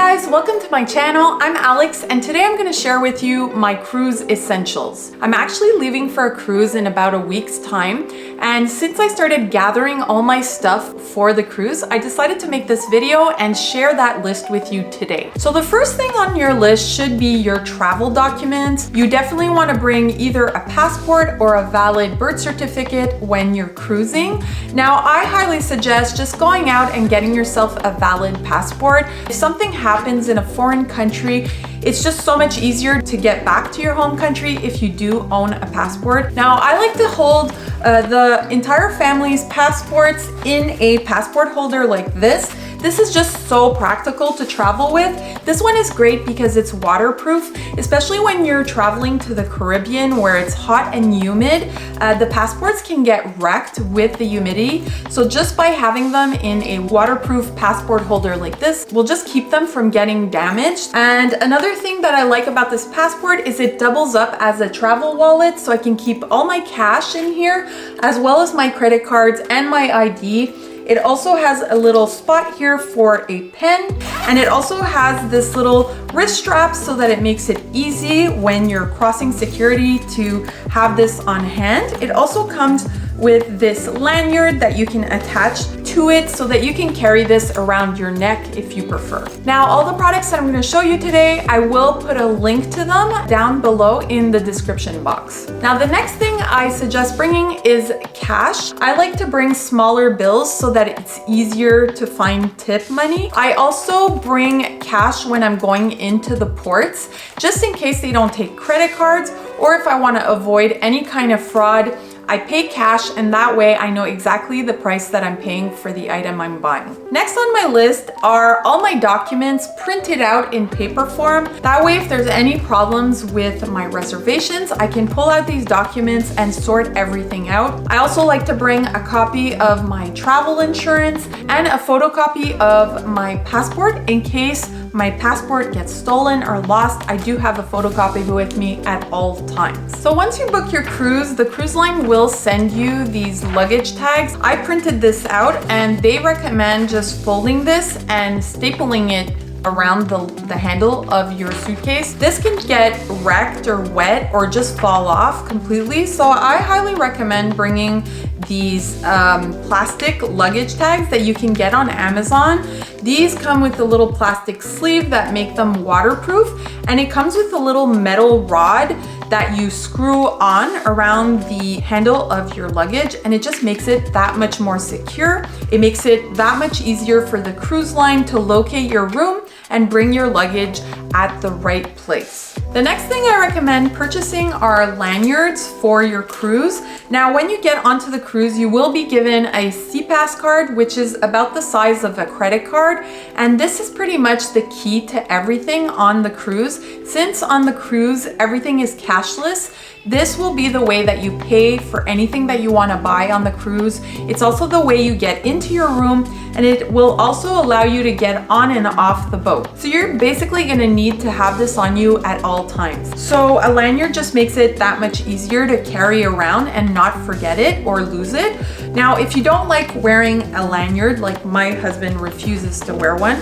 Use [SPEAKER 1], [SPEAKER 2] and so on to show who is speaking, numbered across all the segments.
[SPEAKER 1] guys, welcome to my channel. I'm Alex and today I'm going to share with you my cruise essentials. I'm actually leaving for a cruise in about a week's time, and since I started gathering all my stuff for the cruise, I decided to make this video and share that list with you today. So the first thing on your list should be your travel documents. You definitely want to bring either a passport or a valid birth certificate when you're cruising. Now, I highly suggest just going out and getting yourself a valid passport. If something happens in a foreign country, it's just so much easier to get back to your home country if you do own a passport. Now, I like to hold the entire family's passports in a passport holder like this. This is just so practical to travel with. This one is great because it's waterproof, especially when you're traveling to the Caribbean where it's hot and humid. The passports can get wrecked with the humidity. So just by having them in a waterproof passport holder like this will just keep them from getting damaged. And another thing that I like about this passport is it doubles up as a travel wallet, so I can keep all my cash in here as well as my credit cards and my ID. It also has a little spot here for a pen, and it also has this little wrist strap so that it makes it easy when you're crossing security to have this on hand. It also comes with this lanyard that you can attach to it so that you can carry this around your neck if you prefer. Now, all the products that I'm going to show you today, I will put a link to them down below in the description box. Now, the next thing I suggest bringing is cash. I like to bring smaller bills so that it's easier to find tip money. I also bring cash when I'm going into the ports, just in case they don't take credit cards, or if I want to avoid any kind of fraud, I pay cash, and that way I know exactly the price that I'm paying for the item I'm buying. Next on my list are all my documents printed out in paper form. That way, if there's any problems with my reservations, I can pull out these documents and sort everything out. I also like to bring a copy of my travel insurance and a photocopy of my passport in case my passport gets stolen or lost. I do have a photocopy with me at all times. So once you book your cruise, the cruise line will send you these luggage tags. I printed this out and they recommend just folding this and stapling it around the handle of your suitcase. This can get wrecked or wet or just fall off completely. So I highly recommend bringing these plastic luggage tags that you can get on Amazon. These come with a little plastic sleeve that make them waterproof, and it comes with a little metal rod that you screw on around the handle of your luggage, and it just makes it that much more secure. It makes it that much easier for the cruise line to locate your room and bring your luggage at the right place. The next thing I recommend purchasing are lanyards for your cruise. Now, when you get onto the cruise, you will be given a SeaPass card, which is about the size of a credit card. And this is pretty much the key to everything on the cruise. Since on the cruise, everything is cashless, this will be the way that you pay for anything that you want to buy on the cruise. It's also the way you get into your room, and it will also allow you to get on and off the boat. So you're basically going to need to have this on you at all times. So a lanyard just makes it that much easier to carry around and not forget it or lose it. Now, if you don't like wearing a lanyard, like my husband refuses to wear one,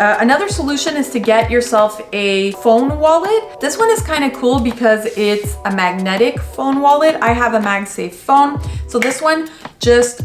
[SPEAKER 1] another solution is to get yourself a phone wallet. This one is kind of cool because it's a magnetic phone wallet. I have a MagSafe phone. So this one just,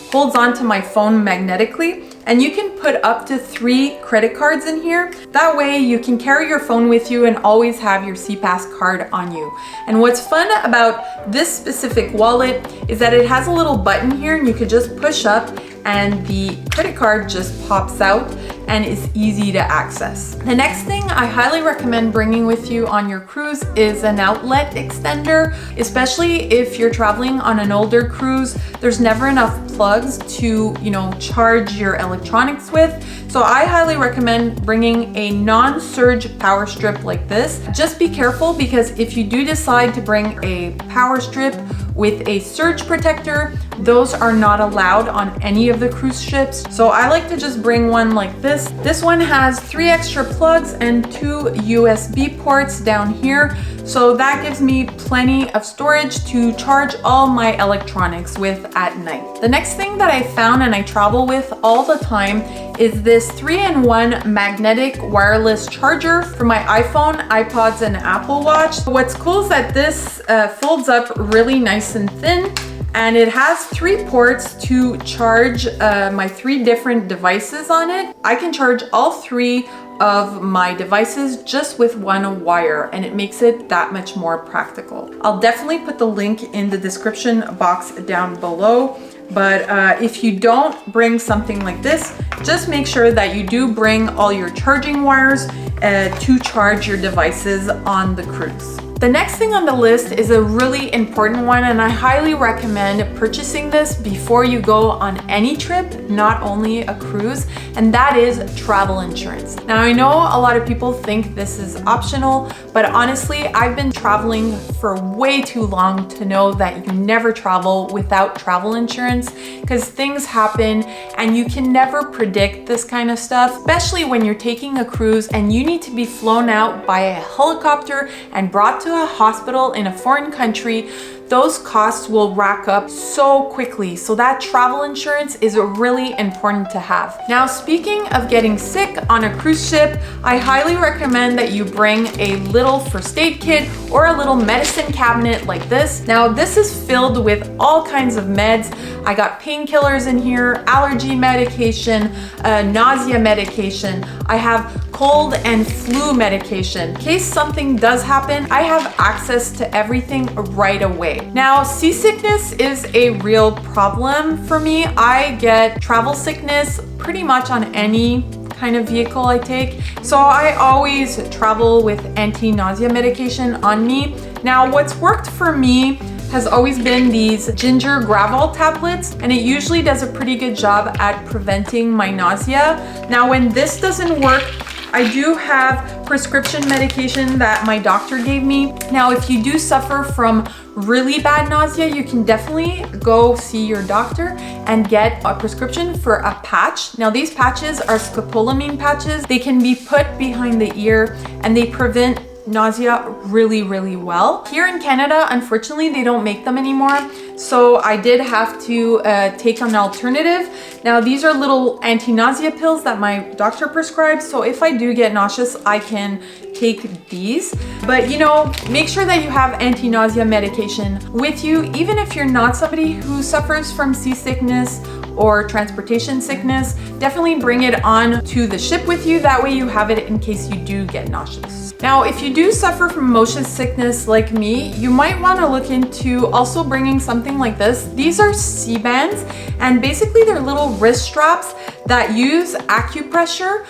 [SPEAKER 1] holds on to my phone magnetically, and you can put up to 3 credit cards in here. That way you can carry your phone with you and always have your SeaPass card on you. And what's fun about this specific wallet is that it has a little button here, and you could just push up and the credit card just pops out and is easy to access. The next thing I highly recommend bringing with you on your cruise is an outlet extender, especially if you're traveling on an older cruise. There's never enough plugs to, charge your electronics with. So I highly recommend bringing a non-surge power strip like this. Just be careful, because if you do decide to bring a power strip with a surge protector, those are not allowed on any of the cruise ships. So I like to just bring one like this. This one has 3 extra plugs and 2 USB ports down here. So that gives me plenty of storage to charge all my electronics with at night. The next thing that I found and I travel with all the time is this 3-in-1 magnetic wireless charger for my iPhone, iPods, and Apple Watch. What's cool is that this folds up really nice and thin, and it has 3 ports to charge my 3 different devices on it. I can charge all 3 of my devices just with 1 wire, and it makes it that much more practical. I'll definitely put the link in the description box down below. But if you don't bring something like this, just make sure that you do bring all your charging wires to charge your devices on the cruise. The next thing on the list is a really important one, and I highly recommend purchasing this before you go on any trip, not only a cruise, and that is travel insurance. Now, I know a lot of people think this is optional, but honestly, I've been traveling for way too long to know that you never travel without travel insurance, because things happen and you can never predict this kind of stuff, especially when you're taking a cruise and you need to be flown out by a helicopter and brought to a hospital in a foreign country. Those costs will rack up so quickly, so that travel insurance is really important to have. Now, speaking of getting sick on a cruise ship, I highly recommend that you bring a little first aid kit or a little medicine cabinet like this. Now, this is filled with all kinds of meds. I got painkillers in here, allergy medication, nausea medication. I have cold and flu medication. In case something does happen, I have access to everything right away. Now, seasickness is a real problem for me. I get travel sickness pretty much on any kind of vehicle I take. So I always travel with anti-nausea medication on me. Now, what's worked for me has always been these ginger gravel tablets, and it usually does a pretty good job at preventing my nausea. Now, when this doesn't work, I do have prescription medication that my doctor gave me. Now, if you do suffer from really bad nausea, you can definitely go see your doctor and get a prescription for a patch. Now, these patches are scopolamine patches. They can be put behind the ear and they prevent nausea really, really well. Here in Canada, unfortunately, they don't make them anymore. So I did have to take an alternative. Now, these are little anti-nausea pills that my doctor prescribed. So if I do get nauseous, I can take these. But, you know, make sure that you have anti-nausea medication with you, even if you're not somebody who suffers from seasickness or transportation sickness. Definitely bring it on to the ship with you. That way you have it in case you do get nauseous. Now, if you do suffer from motion sickness like me, you might want to look into also bringing something like this. These are C-bands, and basically they're little wrist straps that use acupressure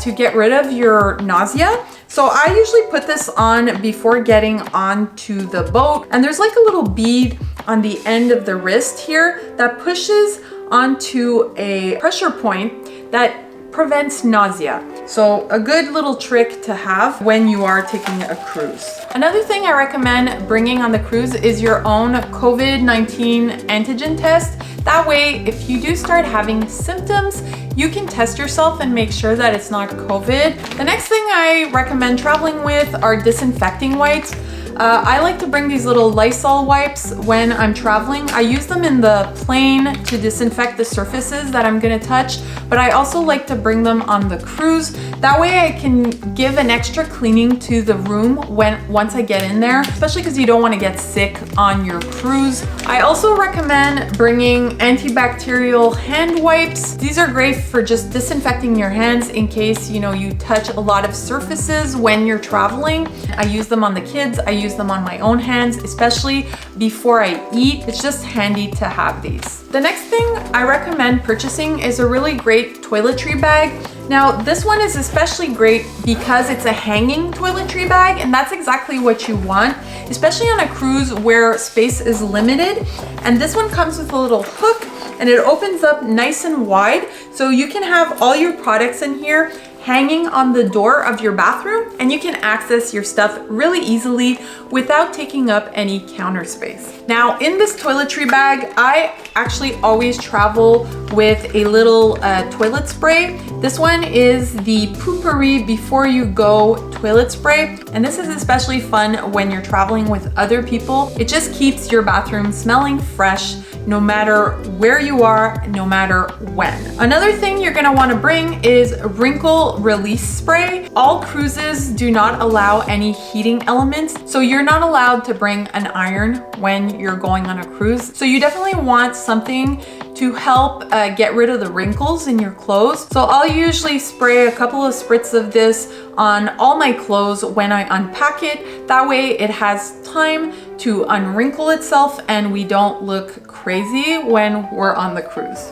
[SPEAKER 1] to get rid of your nausea. So I usually put this on before getting onto the boat, and there's like a little bead on the end of the wrist here that pushes onto a pressure point that prevents nausea. So a good little trick to have when you are taking a cruise. Another thing I recommend bringing on the cruise is your own COVID-19 antigen test. That way, if you do start having symptoms, you can test yourself and make sure that it's not COVID. The next thing I recommend traveling with are disinfecting wipes. I like to bring these little Lysol wipes when I'm traveling. I use them in the plane to disinfect the surfaces that I'm gonna touch, but I also like to bring them on the cruise. That way I can give an extra cleaning to the room once I get in there, especially because you don't want to get sick on your cruise. I also recommend bringing antibacterial hand wipes. These are great for just disinfecting your hands in case, you know, you touch a lot of surfaces when you're traveling. I use them on the kids. I use them on my own hands, especially before I eat. It's just handy to have these. The next thing I recommend purchasing is a really great toiletry bag. Now, this one is especially great because it's a hanging toiletry bag, and that's exactly what you want, especially on a cruise where space is limited. And this one comes with a little hook, and it opens up nice and wide, so you can have all your products in here hanging on the door of your bathroom, and you can access your stuff really easily without taking up any counter space. Now, in this toiletry bag, I actually always travel with a little toilet spray. This one is the Poopery Before You Go toilet spray, and this is especially fun when you're traveling with other people. It just keeps your bathroom smelling fresh. no matter where you are, no matter when. Another thing you're gonna wanna bring is Wrinkle release spray. All cruises do not allow any heating elements, so you're not allowed to bring an iron when you're going on a cruise. So you definitely want something to help get rid of the wrinkles in your clothes. So I'll usually spray a couple of spritz of this on all my clothes when I unpack it. That way it has time to unwrinkle itself and we don't look crazy when we're on the cruise.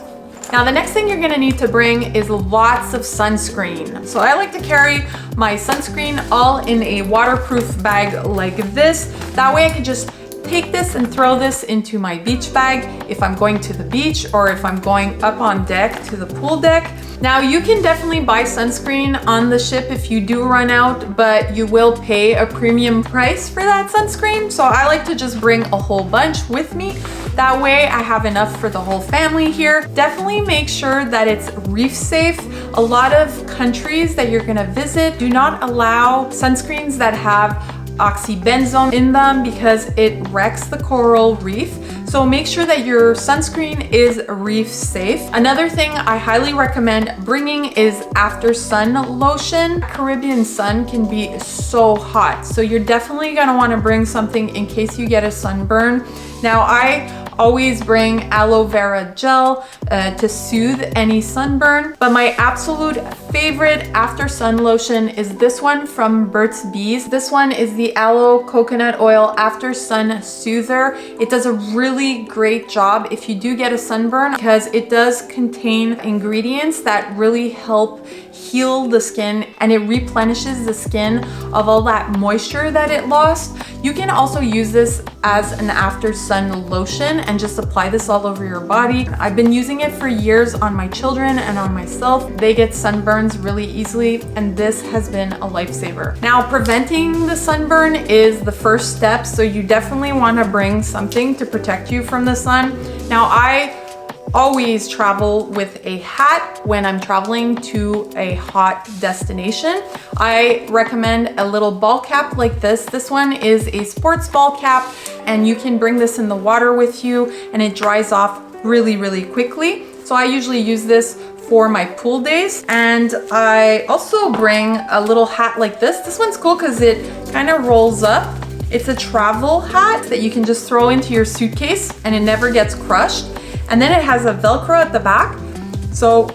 [SPEAKER 1] Now the next thing you're gonna need to bring is lots of sunscreen. So I like to carry my sunscreen all in a waterproof bag like this. That way I can just take this and throw this into my beach bag if I'm going to the beach or if I'm going up on deck to the pool deck. Now you can definitely buy sunscreen on the ship if you do run out, but you will pay a premium price for that sunscreen. So I like to just bring a whole bunch with me. That way I have enough for the whole family here. Definitely make sure that it's reef safe. A lot of countries that you're gonna visit do not allow sunscreens that have oxybenzone in them because it wrecks the coral reef. So make sure that your sunscreen is reef safe. Another thing I highly recommend bringing is after sun lotion. Caribbean sun can be so hot, so you're definitely gonna wanna bring something in case you get a sunburn. Now I always bring aloe vera gel to soothe any sunburn, but my absolute favorite after sun lotion is this one from Burt's Bees. This one is the aloe coconut oil after sun soother. It does a really great job if you do get a sunburn because it does contain ingredients that really help heal the skin and it replenishes the skin of all that moisture that it lost. You can also use this as an after sun lotion and just apply this all over your body. I've been using it for years on my children and on myself. They get sunburns really easily and this has been a lifesaver. Now preventing the sunburn is the first step, so you definitely want to bring something to protect you from the sun. Now I always travel with a hat when I'm traveling to a hot destination. I recommend a little ball cap like this. This one is a sports ball cap and you can bring this in the water with you and it dries off really, really quickly. So I usually use this for my pool days. And I also bring a little hat like this. This one's cool because it kind of rolls up. It's a travel hat that you can just throw into your suitcase and it never gets crushed. And then it has a Velcro at the back, so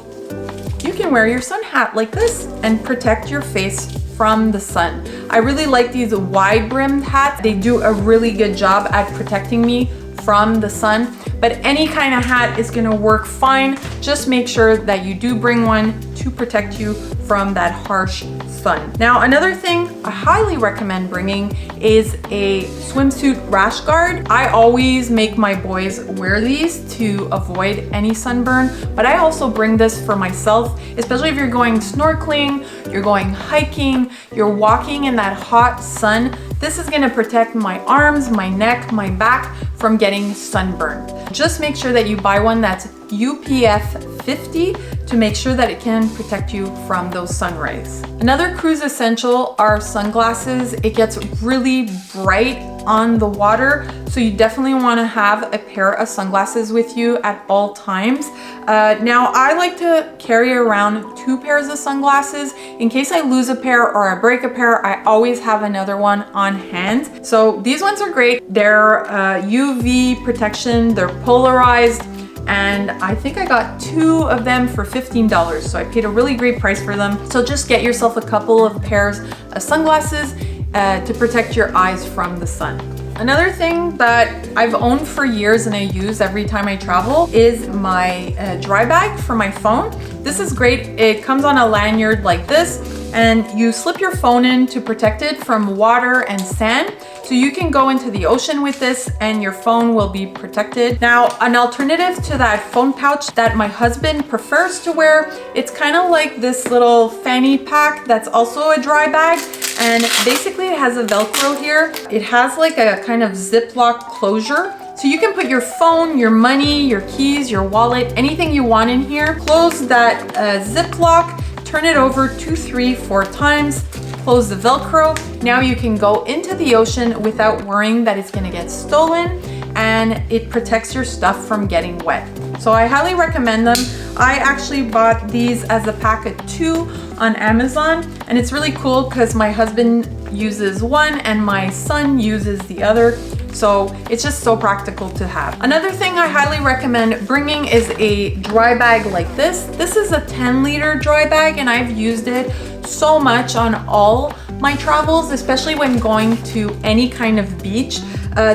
[SPEAKER 1] you can wear your sun hat like this and protect your face from the sun. I really like these wide brimmed hats. They do a really good job at protecting me from the sun, but any kind of hat is gonna work fine. Just make sure that you do bring one to protect you from that harsh sun. Now, another thing I highly recommend bringing is a swimsuit rash guard. I always make my boys wear these to avoid any sunburn, but I also bring this for myself, especially if you're going snorkeling, you're going hiking, you're walking in that hot sun. This is gonna protect my arms, my neck, my back from getting sunburned. Just make sure that you buy one that's UPF 50 to make sure that it can protect you from those sun rays. Another cruise essential are sunglasses. It gets really bright on the water, so you definitely want to have a pair of sunglasses with you at all times. Now I like to carry around 2 pairs of sunglasses. In case I lose a pair or I break a pair, I always have another one on hand. So these ones are great. They're UV protection, they're polarized, and I think I got 2 of them for $15, so I paid a really great price for them. So just get yourself a couple of pairs of sunglasses to protect your eyes from the sun. Another thing that I've owned for years and I use every time I travel is my dry bag for my phone. This is great. It comes on a lanyard like this and you slip your phone in to protect it from water and sand. So you can go into the ocean with this and your phone will be protected. Now, an alternative to that phone pouch that my husband prefers to wear, it's kind of like this little fanny pack that's also a dry bag. And basically it has a Velcro here. It has like a kind of Ziploc closure. So you can put your phone, your money, your keys, your wallet, anything you want in here. Close that Ziploc, turn it over 2, 3, 4 times. Close the Velcro. Now you can go into the ocean without worrying that it's gonna get stolen and it protects your stuff from getting wet. So I highly recommend them. I actually bought these as a pack of 2 on Amazon, and it's really cool because my husband uses one and my son uses the other. So it's just so practical to have. Another thing I highly recommend bringing is a dry bag like this. This is a 10-liter dry bag, and I've used it so much on all my travels, especially when going to any kind of beach.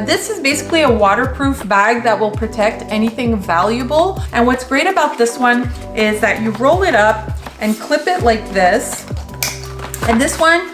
[SPEAKER 1] This is basically a waterproof bag that will protect anything valuable. And what's great about this one is that you roll it up and clip it like this. And this one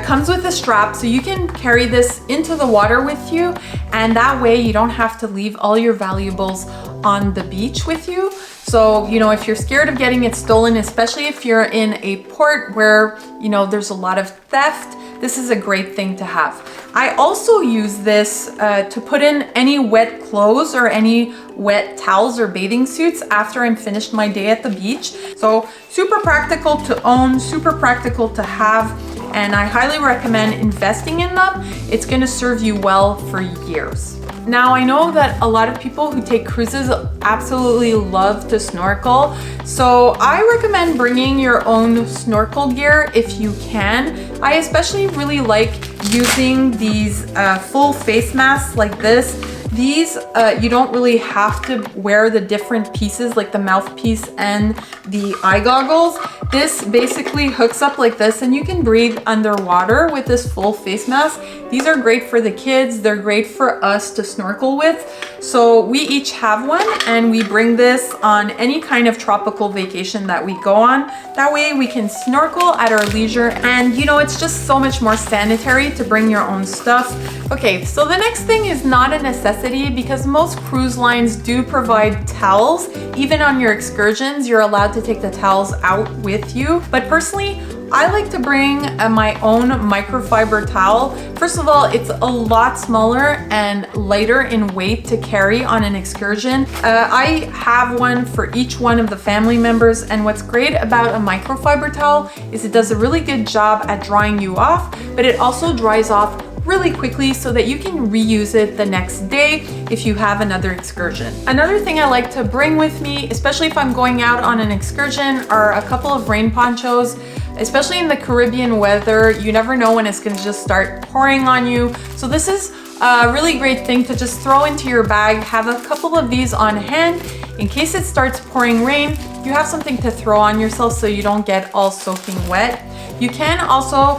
[SPEAKER 1] comes with a strap, so you can carry this into the water with you, and that way you don't have to leave all your valuables on the beach with you. So, you know, if you're scared of getting it stolen, especially if you're in a port where, you know, there's a lot of theft, this is a great thing to have. I also use this to put in any wet clothes or any wet towels or bathing suits after I'm finished my day at the beach. So super practical to own, super practical to have, and I highly recommend investing in them. It's gonna serve you well for years. Now, I know that a lot of people who take cruises absolutely love to snorkel, so I recommend bringing your own snorkel gear if you can. I especially really like using these full face masks like this. These, you don't really have to wear the different pieces like the mouthpiece and the eye goggles. This basically hooks up like this, and you can breathe underwater with this full face mask. These are great for the kids. They're great for us to snorkel with. So we each have one, and we bring this on any kind of tropical vacation that we go on. That way we can snorkel at our leisure, and you know, it's just so much more sanitary to bring your own stuff. Okay, so the next thing is not a necessity because most cruise lines do provide towels. Even on your excursions, you're allowed to take the towels out with you. But personally, I like to bring my own microfiber towel. First of all, it's a lot smaller and lighter in weight to carry on an excursion. I have one for each one of the family members, and what's great about a microfiber towel is it does a really good job at drying you off, but it also dries off really quickly so that you can reuse it the next day if you have another excursion. Another thing I like to bring with me, especially if I'm going out on an excursion, are a couple of rain ponchos. Especially in the Caribbean weather, you never know when it's gonna just start pouring on you. So this is a really great thing to just throw into your bag. Have a couple of these on hand in case it starts pouring rain. You have something to throw on yourself so you don't get all soaking wet. You can also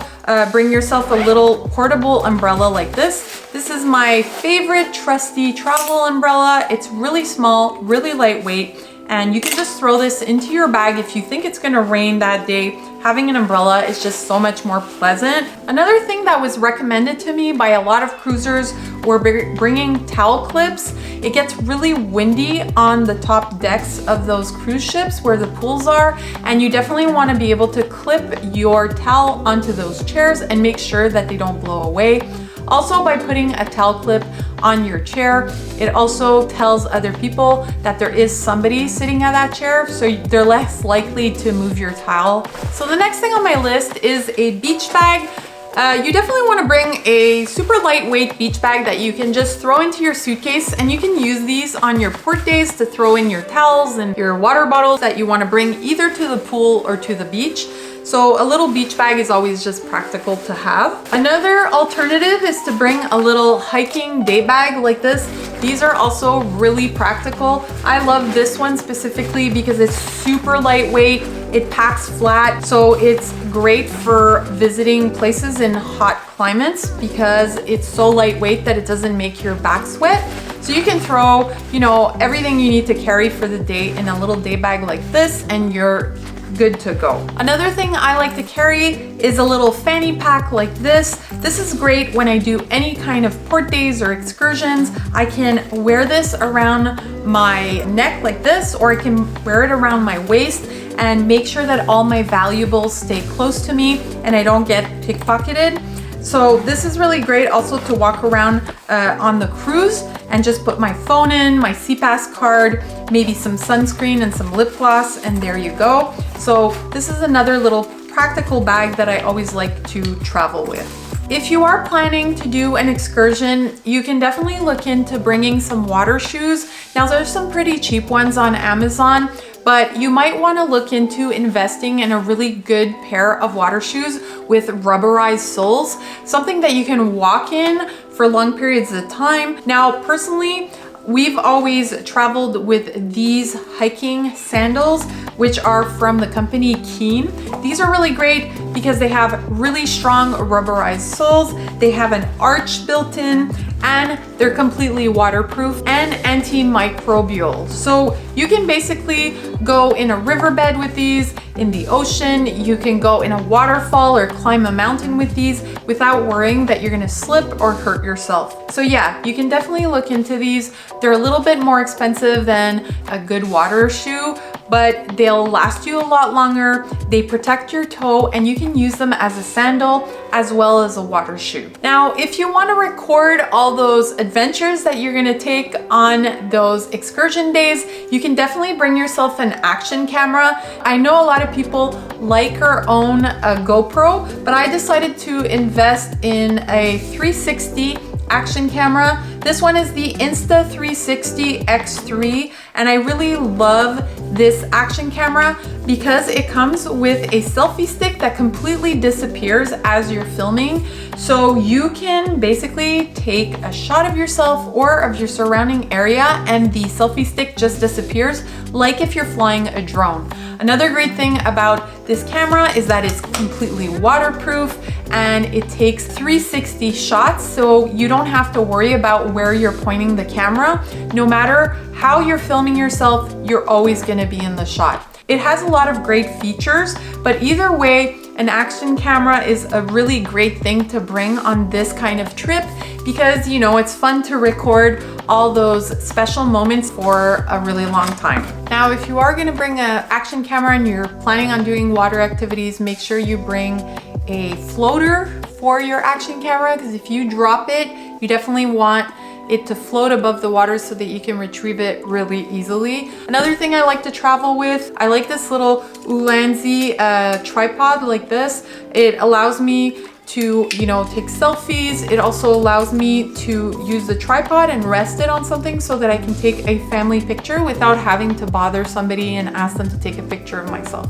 [SPEAKER 1] bring yourself a little portable umbrella like this. This is my favorite trusty travel umbrella. It's really small, really lightweight, and you can just throw this into your bag if you think it's gonna rain that day. Having an umbrella is just so much more pleasant. Another thing that was recommended to me by a lot of cruisers were bringing towel clips. It gets really windy on the top decks of those cruise ships where the pools are, and you definitely want to be able to clip your towel onto those chairs and make sure that they don't blow away. Also, by putting a towel clip on your chair, it also tells other people that there is somebody sitting at that chair, so they're less likely to move your towel. So the next thing on my list is a beach bag. You definitely want to bring a super lightweight beach bag that you can just throw into your suitcase, and you can use these on your port days to throw in your towels and your water bottles that you want to bring either to the pool or to the beach. So a little beach bag is always just practical to have. Another alternative is to bring a little hiking day bag like this. These are also really practical. I love this one specifically because it's super lightweight. It packs flat, so it's great for visiting places in hot climates because it's so lightweight that it doesn't make your back sweat. So you can throw, you know, everything you need to carry for the day in a little day bag like this, and you're good to go. Another thing I like to carry is a little fanny pack like this. This is great when I do any kind of port days or excursions. I can wear this around my neck like this, or I can wear it around my waist and make sure that all my valuables stay close to me and I don't get pickpocketed. So this is really great also to walk around on the cruise and just put my phone in, my SeaPass card, maybe some sunscreen and some lip gloss, and there you go. So this is another little practical bag that I always like to travel with. If you are planning to do an excursion, you can definitely look into bringing some water shoes. Now there's some pretty cheap ones on Amazon, but you might want to look into investing in a really good pair of water shoes with rubberized soles, something that you can walk in for long periods of time. Now, personally, we've always traveled with these hiking sandals, which are from the company Keen. These are really great because they have really strong rubberized soles, they have an arch built in, and they're completely waterproof and antimicrobial. So you can basically go in a riverbed with these, in the ocean, you can go in a waterfall or climb a mountain with these without worrying that you're gonna slip or hurt yourself. So yeah, you can definitely look into these. They're a little bit more expensive than a good water shoe, but they'll last you a lot longer. They protect your toe and you can use them as a sandal as well as a water shoe. Now, if you want to record all those adventures that you're gonna take on those excursion days, you can definitely bring yourself an action camera. I know a lot of people like or own a GoPro, but I decided to invest in a 360 action camera. This one is the Insta360 X3, and I really love this action camera because it comes with a selfie stick that completely disappears as you're filming. So you can basically take a shot of yourself or of your surrounding area and the selfie stick just disappears, like if you're flying a drone. Another great thing about this camera is that it's completely waterproof and it takes 360 shots, so you don't have to worry about where you're pointing the camera. No matter how you're filming yourself, you're always gonna be in the shot. It has a lot of great features, but either way, an action camera is a really great thing to bring on this kind of trip because, you know, it's fun to record all those special moments for a really long time. Now, if you are gonna bring an action camera and you're planning on doing water activities, make sure you bring a floater for your action camera, because if you drop it, you definitely want it to float above the water so that you can retrieve it really easily. Another thing I like to travel with, I like this little Ulanzi tripod like this. It allows me to, you know, take selfies. It also allows me to use the tripod and rest it on something so that I can take a family picture without having to bother somebody and ask them to take a picture of myself.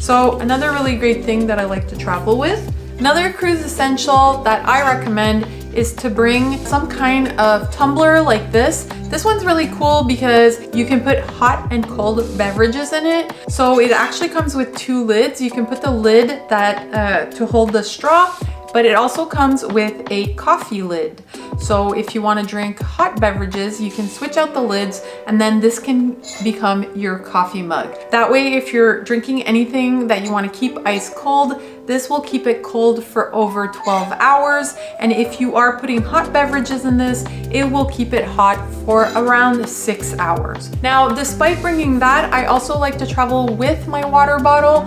[SPEAKER 1] So another really great thing that I like to travel with. Another cruise essential that I recommend is to bring some kind of tumbler like this. This one's really cool because you can put hot and cold beverages in it. So it actually comes with two lids. You can put the lid that to hold the straw, but it also comes with a coffee lid. So if you want to drink hot beverages, you can switch out the lids and then this can become your coffee mug. That way, if you're drinking anything that you want to keep ice cold, this will keep it cold for over 12 hours. And if you are putting hot beverages in this, it will keep it hot for around 6 hours. Now, despite bringing that, I also like to travel with my water bottle.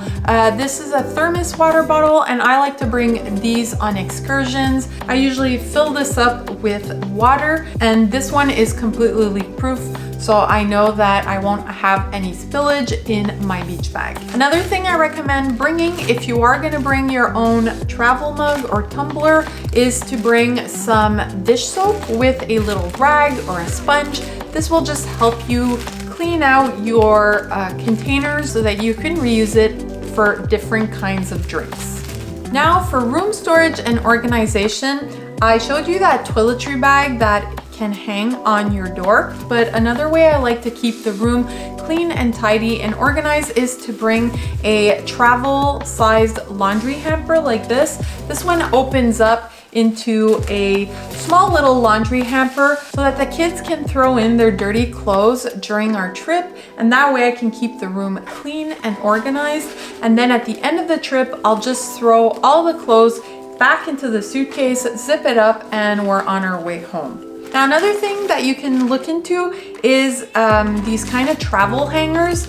[SPEAKER 1] This is a thermos water bottle and I like to bring these on excursions. I usually fill this up with water and this one is completely leak proof. So I know that I won't have any spillage in my beach bag. Another thing I recommend bringing if you are gonna bring your own travel mug or tumbler is to bring some dish soap with a little rag or a sponge. This will just help you clean out your containers so that you can reuse it for different kinds of drinks. Now for room storage and organization, I showed you that toiletry bag that can hang on your door, but another way I like to keep the room clean and tidy and organized is to bring a travel sized laundry hamper like this. This one opens up into a small little laundry hamper so that the kids can throw in their dirty clothes during our trip, and that way I can keep the room clean and organized. And then at the end of the trip, I'll just throw all the clothes back into the suitcase, zip it up, and we're on our way home. Now, another thing that you can look into is these kind of travel hangers.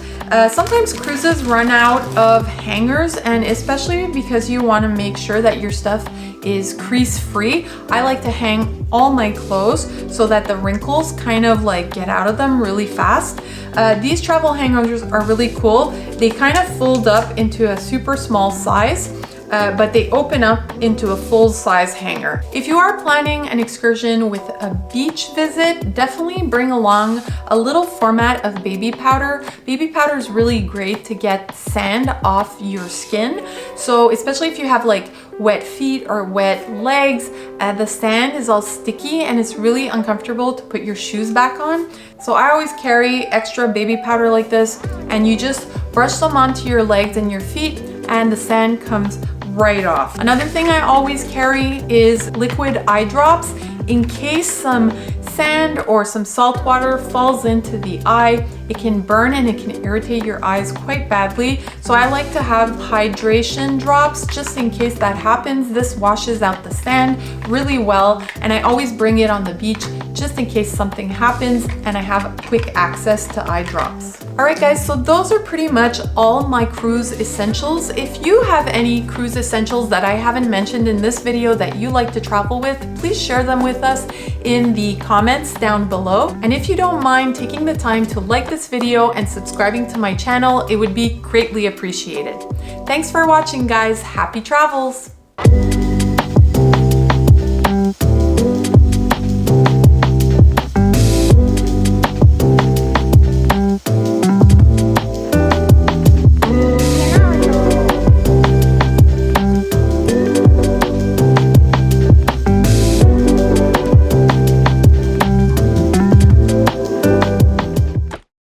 [SPEAKER 1] Sometimes cruises run out of hangers, and especially because you want to make sure that your stuff is crease free, I like to hang all my clothes so that the wrinkles kind of like get out of them really fast. These travel hangers are really cool. They kind of fold up into a super small size, but they open up into a full-size hanger. If you are planning an excursion with a beach visit, definitely bring along a little format of baby powder. Baby powder is really great to get sand off your skin. So especially if you have like wet feet or wet legs, the sand is all sticky and it's really uncomfortable to put your shoes back on. So I always carry extra baby powder like this, and you just brush them onto your legs and your feet and the sand comes right off. Another thing I always carry is liquid eye drops in case some sand or some salt water falls into the eye. It can burn and it can irritate your eyes quite badly. So I like to have hydration drops just in case that happens. This washes out the sand really well, and I always bring it on the beach just in case something happens and I have quick access to eye drops. All right guys, so those are pretty much all my cruise essentials. If you have any cruise essentials that I haven't mentioned in this video that you like to travel with, please share them with us in the comments down below. And if you don't mind taking the time to like this video and subscribing to my channel, it would be greatly appreciated. Thanks for watching guys, happy travels!